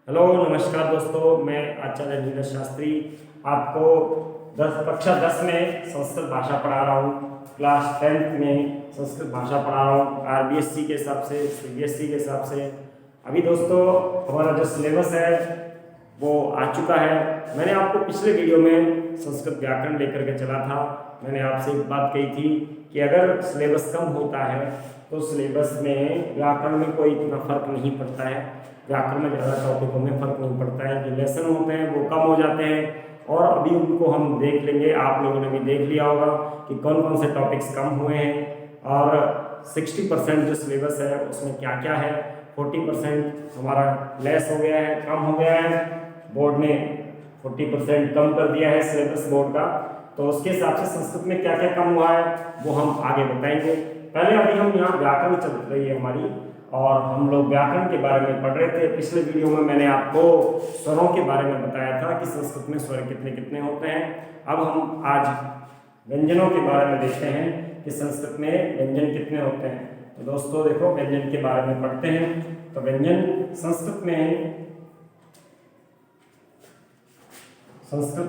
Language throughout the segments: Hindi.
हेलो नमस्कार दोस्तों, मैं आचार्य नीरज शास्त्री आपको कक्षा 10 में संस्कृत भाषा पढ़ा रहा हूँ। क्लास 10th में संस्कृत भाषा पढ़ा रहा हूँ आरबीएससी के हिसाब से, सीबीएसई के हिसाब से। अभी दोस्तों हमारा जो सिलेबस है वो आ चुका है। मैंने आपको पिछले वीडियो में संस्कृत व्याकरण लेकर के चला था। मैंने आपसे एक बात कही थी कि अगर सिलेबस कम होता है तो सिलेबस में व्याकरण में कोई इतना फर्क नहीं पड़ता है। व्याकरण में ज़्यादा टॉपिकों में फर्क नहीं पड़ता है, जो लेसन होते हैं वो कम हो जाते हैं और अभी उनको हम देख लेंगे। आप लोगों ने भी देख लिया होगा कि कौन कौन से टॉपिक्स कम हुए हैं और 60% जो सिलेबस है उसमें क्या क्या है। 40% हमारा लेस हो गया है, कम हो गया है। बोर्ड ने 40% कम कर दिया है सिलेबस बोर्ड का, तो उसके हिसाब से संस्कृत में क्या क्या कम हुआ है वो हम आगे बताएंगे। पहले अभी हम यहाँ व्याकरण चल रही है हमारी और हम लोग व्याकरण के बारे में पढ़ रहे थे। पिछले वीडियो में मैंने आपको स्वरों के बारे में बताया था कि संस्कृत में स्वर कितने कितने होते हैं। अब हम आज व्यंजनों के बारे में देखते हैं कि संस्कृत में व्यंजन कितने होते हैं। तो दोस्तों देखो, व्यंजन के बारे में पढ़ते हैं। तो व्यंजन संस्कृत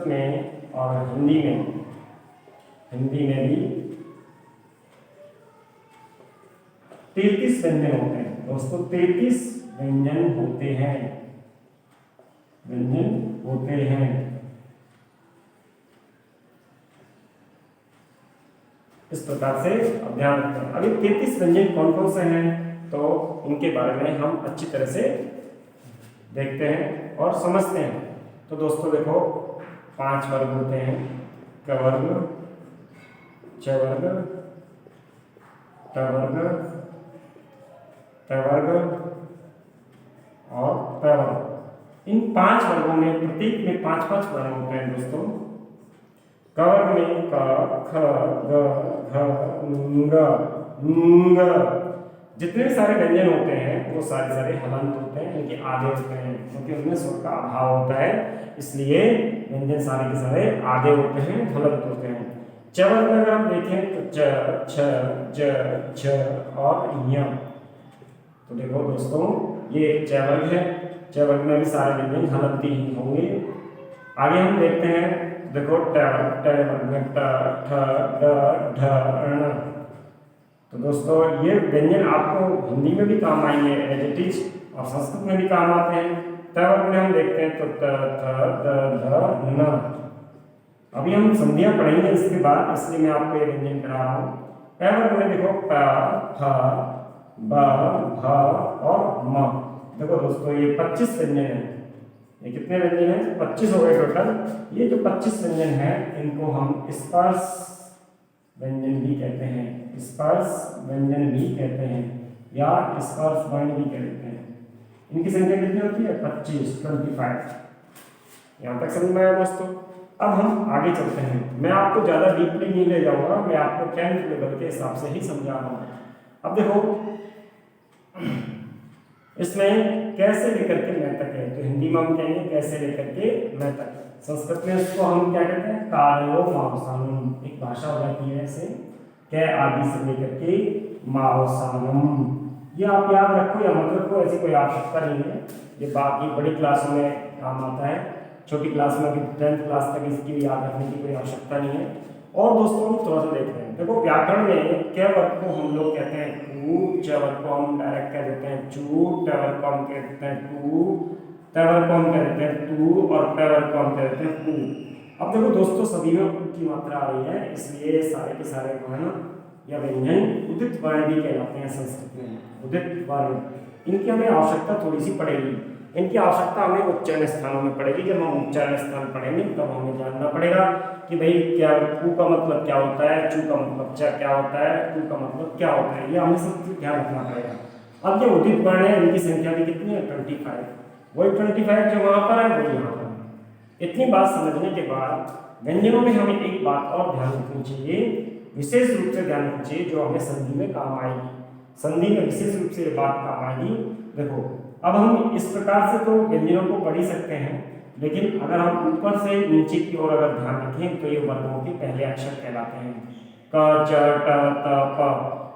में और हिंदी में भी 33 व्यंजन होते हैं दोस्तों। 33 व्यंजन होते हैं। इस प्रकार से अब ध्यान रखते हैं। अभी 33 व्यंजन कौन कौन से हैं तो उनके बारे में हम अच्छी तरह से देखते हैं और समझते हैं। तो दोस्तों देखो, 5 वर्ग होते हैं: क वर्ग, च वर्ग, ट वर्ग, ट वर्ग और प वर्ग। इन 5 वर्गों में प्रत्येक में 5-5 वर्ण होते हैं दोस्तों। क वर्ग में क, ख, ग, घ, ङ, जितने भी सारे व्यंजन होते हैं वो सारे हलंत होते हैं, इनके आधे होते हैं क्योंकि उनमें स्वर का अभाव होता है, इसलिए व्यंजन सारे के सारे आधे होते हैं, हलंत होते हैं। च वर्ग में अगर हम देखें तो च, छ, ज, झ और ञ। तो देखो दोस्तों, ये च वर्ग है। च वर्ग में भी सारे व्यंजन हलंती ही होंगे। आगे हम देखते हैं, देखो ट वर्ग में ट, ठ, ड, ढ, ण। तो दोस्तों ये व्यंजन आपको हिंदी में भी काम आएंगे एज इट इज और संस्कृत में भी काम आते हैं। त वर्ग में हम देखते हैं तो त, थ, द, ध, न। अभी हम संधियां पढ़ेंगे इसके बाद, इसलिए मैं आपको ये व्यंजन करा रहा हूँ। प वर्ग में देखो प, फ, ब, भ और म। देखो दोस्तों ये 25 व्यंजन है। ये कितने व्यंजन हैं? 25 हो गए टोटल। ये जो 25 व्यंजन हैं इनको हम स्पर्श व्यंजन भी कहते हैं, स्पर्श व्यंजन भी कहते हैं या स्पर्श वर्ण भी कहते हैं। इनकी संख्या कितनी होती है? 25। यहाँ तक समझ में आया दोस्तों? अब हम आगे चलते हैं। मैं आपको ज़्यादा डीपली नहीं ले जाऊँगा, मैं आपको 10th लेवल के हिसाब से ही समझा रहा हूँ। अब देखो, इसमें कैसे लेकर के मैं तक है, तो हिंदी में हम कहेंगे कैसे लेकर के मैं तक। संस्कृत में इसको हम क्या कहते हैं? कायो मावसानम। एक भाषा हो जाती है ऐसे, कै आदि से लेकर के मावसानम। ये आप याद रखो या मत रखो, ऐसी कोई आवश्यकता नहीं है। ये बाकी बड़ी क्लासों में काम आता है, छोटी क्लास में भी 10th क्लास तक इसकी भी याद रखने की कोई आवश्यकता नहीं है। और दोस्तों हम थोड़ा सा देखते हैं। देखो व्याकरण में कै वर्ग को हम लोग कहते हैं टू, च वर्ग को हम डायरेक्ट कह देते हैं चू, ट वर्ग को हम कह देते हैं टू, त वर्ग को हम कह देते हैं टू और प वर्ग को हम कह देते हैं टू। अब देखो दोस्तों, सभी में उ की मात्रा आ रही है, इसलिए सारे के सारे वर्ण या व्यंजन उदित वर्ण भी कहलाते हैं संस्कृत में। उदित वर्ण, इनकी हमें आवश्यकता थोड़ी सी पड़ेगी। इनकी आवश्यकता हमें उच्चारण स्थानों में पड़ेगी। जब हम उच्चारण स्थान पढ़ेंगे तब हमें जानना पड़ेगा कि भाई क्या कू का मतलब क्या होता है, चू का मतलब च क्या होता है, टू का मतलब क्या होता है, ये हमें सब ध्यान रखना पड़ेगा। अब ये उदित वर्ण है, इनकी संख्या भी कितनी है? 25। वही 25 जो वहाँ पर है वही यहाँ पर। इतनी बात समझने के बाद व्यंजनों में हमें एक बात और ध्यान रखनी चाहिए, विशेष रूप से ध्यान रखनी चाहिए, जो हमें संधि में काम आएगी। संधि में विशेष रूप से ये बात काम आएगी। देखो अब हम इस प्रकार से तो व्यंजनों को पढ़ ही सकते हैं, लेकिन अगर हम ऊपर से नीचे की ओर अगर ध्यान रखें तो ये वर्गों के पहले अक्षर कहलाते हैं। क, च, ट, त, प।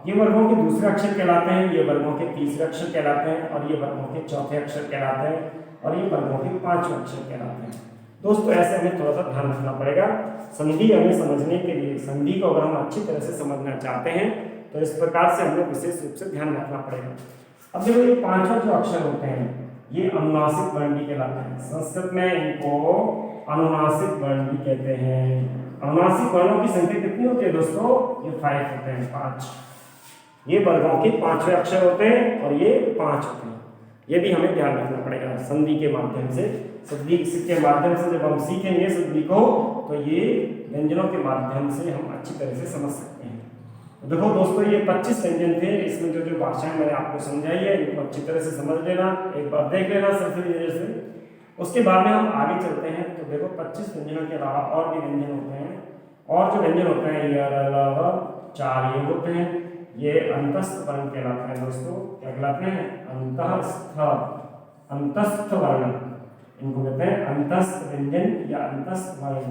ये वर्गों के दूसरे अक्षर कहलाते हैं, ये वर्गों के तीसरे अक्षर कहलाते हैं और ये वर्गों के चौथे अक्षर कहलाते हैं। और ये वर्गों के 5 अक्षर कहलाते हैं। दोस्तों ऐसे हमें थोड़ा सा ध्यान रखना पड़ेगा। संधि हमें समझने के लिए, संधि को अगर हम अच्छी तरह से समझना चाहते हैं तो इस प्रकार से हमें विशेष रूप से ध्यान रखना पड़ेगा। अब देखो ये 5 जो अक्षर होते हैं ये अनुनासिक वर्ण भी कहलाते हैं। संस्कृत में इनको अनुनासिक वर्ण भी कहते हैं। अनुनासिक वर्णों की संख्या कितनी होती है दोस्तों? ये 5 होते हैं, 5। ये वर्गों के 5वें अक्षर होते हैं और ये 5 होते हैं। ये भी हमें ध्यान रखना पड़ेगा संधि के माध्यम से। संधि के माध्यम से जब हम सीखेंगे संधि को तो ये व्यंजनों के माध्यम से हम अच्छी तरह से समझ सकते हैं। तो देखो दोस्तों ये 25 व्यंजन थे। इसमें जो जो भाषाएं मैंने आपको समझाई है इनको अच्छी तरह से समझ लेना, एक बार देख लेना सरसरी नजर से। उसके बाद में हम आगे चलते हैं। तो देखो 25 व्यंजनों के अलावा और भी व्यंजन होते हैं। और जो व्यंजन होते हैं ये अलावा 4 ये होते हैं। ये अंतस्थ वर्ण कहलाते हैं दोस्तों। क्या कहलाते हैं? अंतस्थ वर्ण, इनको कहते हैं अंतस्थ व्यंजन या अंतस्थ वर्ण।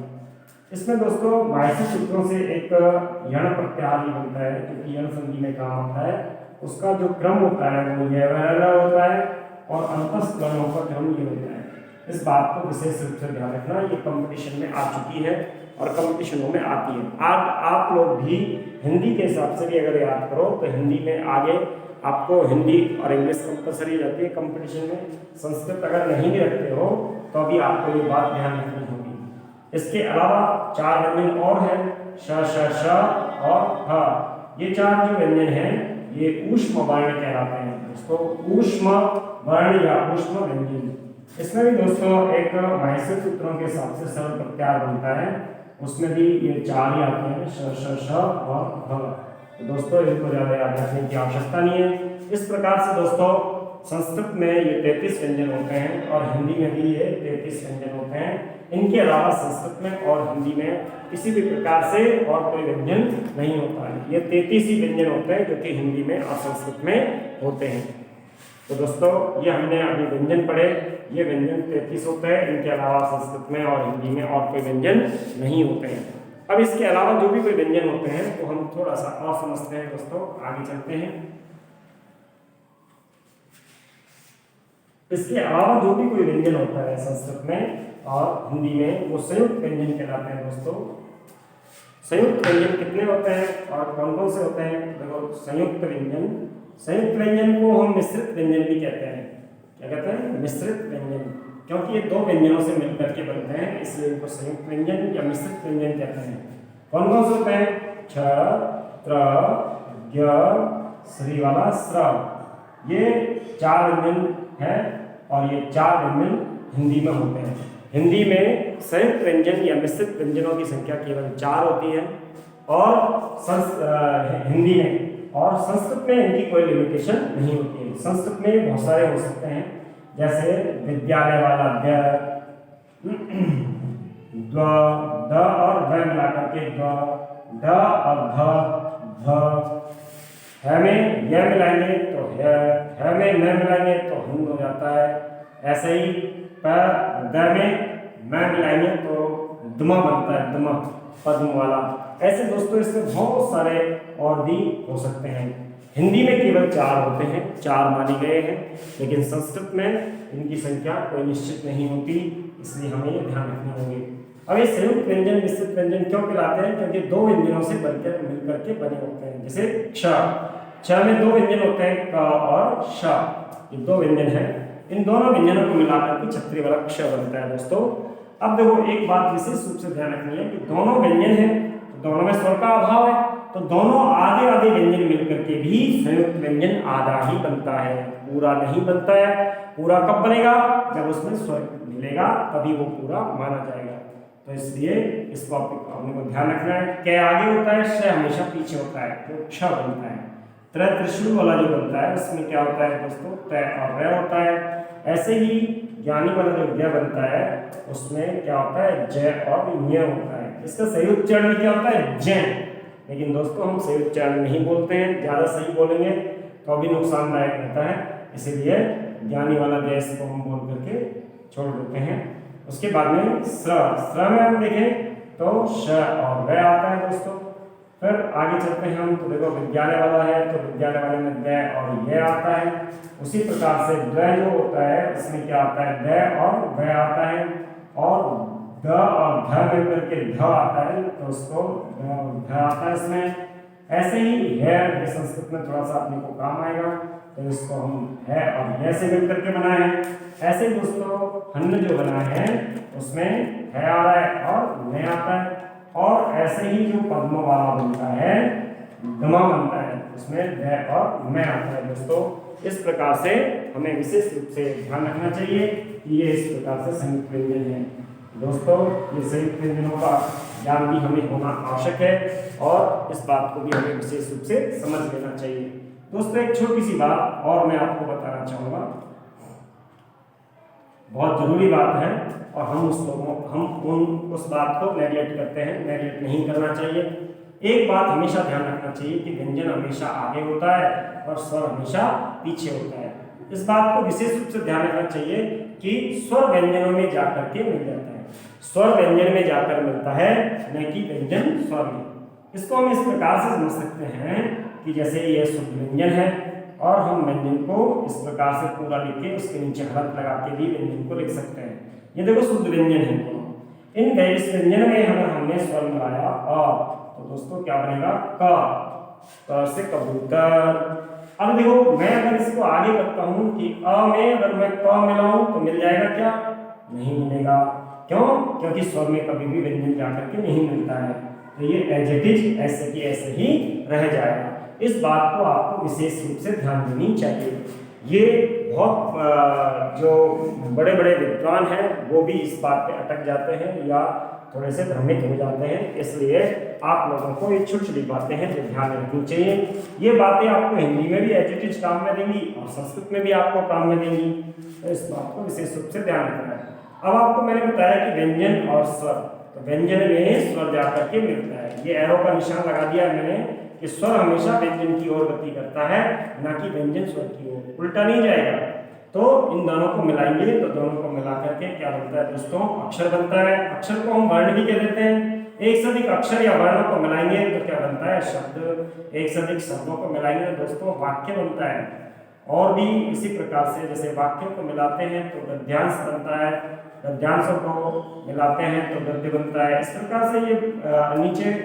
इसमें दोस्तों बाह्य सूत्रों से एक यण प्रत्याहार बनता है जो कि यण संधि में काम आता है। उसका जो क्रम होता है वो यह वाला होता है और अंतस्थ वर्णों का क्रम ये होता है। इस बात को विशेष रूप से ध्यान रखना। ये कंपटीशन में आ चुकी है और कंपटीशनों में आती है। आज आप लोग भी हिंदी के हिसाब से भी अगर याद करो तो हिंदी में आगे आपको हिंदी और इंग्लिश कंपलसरी रहती है कंपटीशन में। संस्कृत अगर नहीं भी रखते हो तो अभी आपको ये बात ध्यान रखनी होगी। इसके अलावा 4 व्यंजन और हैं, श श श और ह। ये 4 जो व्यंजन हैं ये ऊष्म वर्ण कहलाते हैं दोस्तों। ऊष्म वर्ण या ऊष्म व्यंजन। इसमें भी दोस्तों एक बाह्य सूत्रों के हिसाब से सरल प्रत्याहार बनता है। उसमें भी ये 4 ही आते हैं, श श श और ह। तो दोस्तों इनको ज़्यादा याद रखने की आवश्यकता नहीं है। इस प्रकार से दोस्तों संस्कृत में ये 33 व्यंजन होते हैं और हिंदी में भी ये 33 व्यंजन होते हैं। इनके अलावा संस्कृत में और हिंदी में किसी भी प्रकार से और कोई व्यंजन नहीं होता है। ये 33 ही व्यंजन होते हैं जो कि हिंदी में और संस्कृत में होते हैं। तो दोस्तों ये हमने अभी व्यंजन पढ़े। ये व्यंजन 33 होते हैं। इनके अलावा संस्कृत में और हिंदी में और कोई व्यंजन नहीं होते हैं। अब इसके अलावा जो भी कोई व्यंजन होते हैं तो हम थोड़ा सा और समझते हैं दोस्तों। आगे चलते हैं। इसके अलावा जो भी कोई व्यंजन होता है संस्कृत में और हिंदी में वो संयुक्त व्यंजन कहलाते हैं दोस्तों। संयुक्त व्यंजन कितने होते हैं और कौन कौन से होते हैं? देखो संयुक्त व्यंजन को हम मिश्रित व्यंजन भी कहते हैं। क्या कहते हैं? मिश्रित व्यंजन, क्योंकि ये 2 व्यंजनों से मिलकर के बनते हैं इसलिए इनको संयुक्त व्यंजन या मिश्रित व्यंजन कहते हैं। कौन कौन से होते हैं? छ, त्र, ज्ञ, श्री वाला स्र। ये 4 व्यंजन है और ये 4 व्यंजन हिंदी में होते हैं। हिंदी में संयुक्त व्यंजन या मिश्रित व्यंजनों की संख्या केवल 4 होती है और हिंदी में, और संस्कृत में इनकी कोई लिमिटेशन नहीं होती है। संस्कृत में बहुत सारे हो सकते हैं जैसे विद्यालय वाला द, द और व मिला करके द और ध। है में य मिलाएंगे तो है में न मिलाएंगे तो हिंद हो जाता है। ऐसे ही द में मैं मिलाएंगे तो दुमा बनता है, दुमा पद्म वाला। ऐसे दोस्तों इसमें बहुत सारे और भी हो सकते हैं। हिंदी में केवल 4 होते हैं, 4 माने गए हैं, लेकिन संस्कृत में इनकी संख्या कोई निश्चित नहीं होती, इसलिए हमें ये ध्यान रखने होंगे। अब ये संयुक्त व्यंजन मिश्रित व्यंजन क्यों कहलाते हैं? क्योंकि 2 व्यंजनों से बनकर मिलकर के बने होते हैं। जैसे क्ष में 2 व्यंजन होते हैं, क और श। ये 2 व्यंजन हैं। इन दोनों व्यंजनों को मिलाकर के छत्री वाला क्ष बनता है दोस्तों। अब देखो एक बात विशेष रूप से ध्यान रखनी है कि दोनों व्यंजन हैं तो दोनों में स्वर का अभाव है, तो दोनों आधे आधे व्यंजन मिलकर के भी संयुक्त व्यंजन आधा ही बनता है, पूरा नहीं बनता है। पूरा कब बनेगा? जब उसमें स्वर मिलेगा तभी वो पूरा माना जाएगा। तो इसलिए इस टॉपिक को हमने ध्यान रखना है। क आगे होता है, श हमेशा पीछे होता है, तो क्ष बनता है। त्रिशूल वाला जो बनता है उसमें क्या होता है दोस्तों? त और र होता है। ऐसे ही ज्ञानी वाला जो ज्ञ बनता है उसमें क्या होता है? ज और ञ होता है। इसका सही उच्चारण क्या होता है? ज। लेकिन दोस्तों हम सही उच्चारण नहीं बोलते हैं, ज़्यादा सही बोलेंगे तो भी नुकसानदायक रहता है, इसीलिए ज्ञानी वाला ज्ञ को हम बोल करके छोड़ देते हैं। उसके बाद में स्र में हम देखें तो श और व आता है दोस्तों। फिर आगे चलते हैं हम, तो देखो विद्यालय वाला है, तो विद्यालय वाले में द और ये आता है। उसी प्रकार से द जो होता है इसमें क्या आता है, द और व आता है, और द और ध मिलकर के ध आता है, तो उसको ध आता है इसमें। ऐसे ही है, ये संस्कृत में थोड़ा सा अपने को काम आएगा, तो इसको हम है और यह से मिलकर के बनाए हैं। ऐसे दोस्तों हन्न जो बनाए हैं उसमें है आ रहा है और न आता है। और ऐसे ही जो पद्म वाला बनता है, गमा बनता है, उसमें ध और मैं आता है। दोस्तों इस प्रकार से हमें विशेष रूप से ध्यान रखना चाहिए कि ये इस प्रकार से संयुक्त व्यंजन है। दोस्तों ये संयुक्त व्यंजनों का ज्ञान भी हमें होना आवश्यक है और इस बात को भी हमें विशेष रूप से समझ लेना चाहिए। दोस्तों एक छोटी सी बात और मैं आपको बताना चाहूँगा, बहुत जरूरी बात है और हम उस बात को नेगलेक्ट करते हैं, नेगलेक्ट नहीं करना चाहिए। एक बात हमेशा ध्यान रखना चाहिए कि व्यंजन हमेशा आगे होता है और स्वर हमेशा पीछे होता है। इस बात को विशेष रूप से ध्यान रखना चाहिए कि स्वर व्यंजनों में जाकर के मिल जाता है, स्वर व्यंजन में जाकर मिलता है, न कि व्यंजन स्वर में। इसको हम इस प्रकार से समझ सकते हैं कि जैसे यह शुद्ध व्यंजन है और हम व्यंजन को इस प्रकार से पूरा लिख के उसके नीचे हलंत लगा के भी व्यंजन को लिख सकते हैं। ये देखो शुद्ध व्यंजन है दोनों। इन इस व्यंजन में हमने स्वर मिलाया अ, तो दोस्तों क्या बनेगा क से कबूतर। अब देखो मैं अगर इसको आगे करता हूँ कि अ में अगर मैं क मिलाऊं तो मिल जाएगा क्या, नहीं मिलेगा। क्यों? क्योंकि स्वर में कभी भी व्यंजन जाकर के नहीं मिलता है, तो ये एज इट इज ऐसे की ऐसे ही रह जाएगा। इस बात को आपको विशेष रूप से ध्यान देनी चाहिए। ये बहुत जो बड़े बड़े विद्वान हैं वो भी इस बात पे अटक जाते हैं या थोड़े से भ्रमित हो जाते हैं, इसलिए आप लोगों को ये छोटी छोटी बातें हैं जो ध्यान रखनी चाहिए। ये बातें आपको हिंदी में भी एज इट इज काम में देंगी और संस्कृत में भी आपको काम में देंगी, तो इस बात को विशेष रूप से ध्यान रखना है। अब आपको मैंने बताया कि व्यंजन और स्वर, तो व्यंजन में स्वर जाकर के मिलता है। ये एरो का निशान लगा दिया मैंने कि स्वर हमेशा व्यंजन की ओर गति करता है, ना कि व्यंजन स्वर की ओर, उल्टा नहीं जाएगा। तो इन दोनों को मिलाएंगे तो दोनों को मिला करके क्या बनता है दोस्तों, अक्षर बनता है। अक्षर को हम वर्ण भी कह देते हैं। एक से अधिक अक्षर या वर्णों को मिलाएंगे तो क्या बनता है, शब्द। एक से अधिक शब्दों को मिलाएंगे तो दोस्तों वाक्य बनता है। और भी इसी प्रकार से जैसे वाक्यों को मिलाते हैं तो गद्यांश बनता है, गद्यांशों को मिलाते हैं तो गद्य बनता है। इस प्रकार से ये नीचे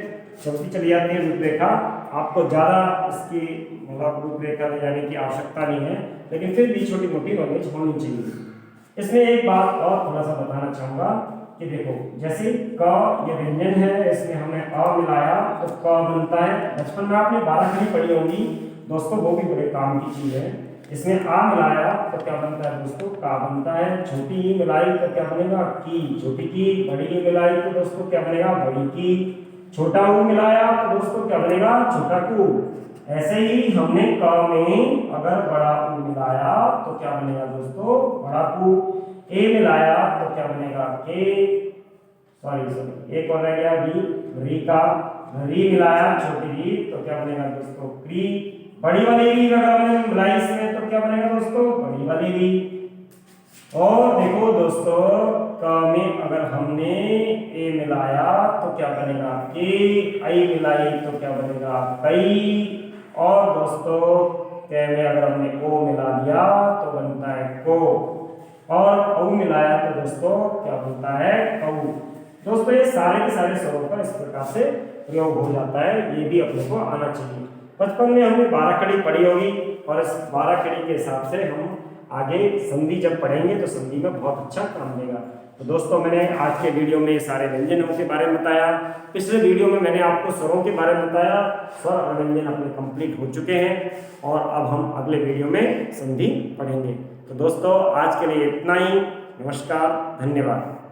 चलती चली जाती है रूपरेखा। आपको ज़्यादा इसकी मतलब रूपरेखा ले जाने की आवश्यकता नहीं है, लेकिन फिर भी छोटी मोटी नॉलेज होनी चाहिए। इसमें एक बात और थोड़ा सा बताना चाहूँगा कि देखो जैसे क ये व्यंजन है, इसमें हमने अ मिलाया तो क बनता है। बचपन में आपने 12 कड़ी पढ़ी होगी दोस्तों, वो भी बड़े काम की चीज़ है। इसमें आ मिलाया तो क्या बनता है दोस्तों, का बनता है। छोटी ई मिलाई तो क्या बनेगा, की, छोटी की। बड़ी ई मिलाई तो दोस्तों क्या बनेगा, बड़ी की। छोटा ऊ मिलाया तो दोस्तों क्या बनेगा, छोटा कू। ऐसे ही हमने क में अगर बड़ा ऊ मिलाया तो क्या बनेगा दोस्तों, बड़ा कू। ए मिलाया तो क्या बनेगा, के, सॉरी एक और रह गया री का। री मिलाया छोटी री तो क्या बनेगा दोस्तों, क्री। बड़ी वाली री अगर हमने मिलाई इसमें तो क्या बनेगा दोस्तों, बड़ी वाली री। और देखो दोस्तों क में अगर हमने ए मिलाया तो क्या बनेगा, के। आई मिलाई तो क्या बनेगा, कई। और दोस्तों के में अगर हमने ओ मिला दिया तो बनता है को। और औ मिलाया तो दोस्तों क्या बनता है, कऊ। दोस्तों ये सारे के सारे स्वरों का इस प्रकार से प्रयोग हो जाता है, ये भी अपने को आना चाहिए। बचपन में हमने 12 कड़ी पढ़ी होगी और इस 12 कड़ी के हिसाब से हम आगे संधि जब पढ़ेंगे तो संधि में बहुत अच्छा काम देगा। तो दोस्तों मैंने आज के वीडियो में सारे व्यंजनों के बारे में बताया। पिछले वीडियो में मैंने आपको स्वरों के बारे में बताया। स्वर और व्यंजन अपने कंप्लीट हो चुके हैं और अब हम अगले वीडियो में संधि पढ़ेंगे। तो दोस्तों आज के लिए इतना ही। नमस्कार, धन्यवाद।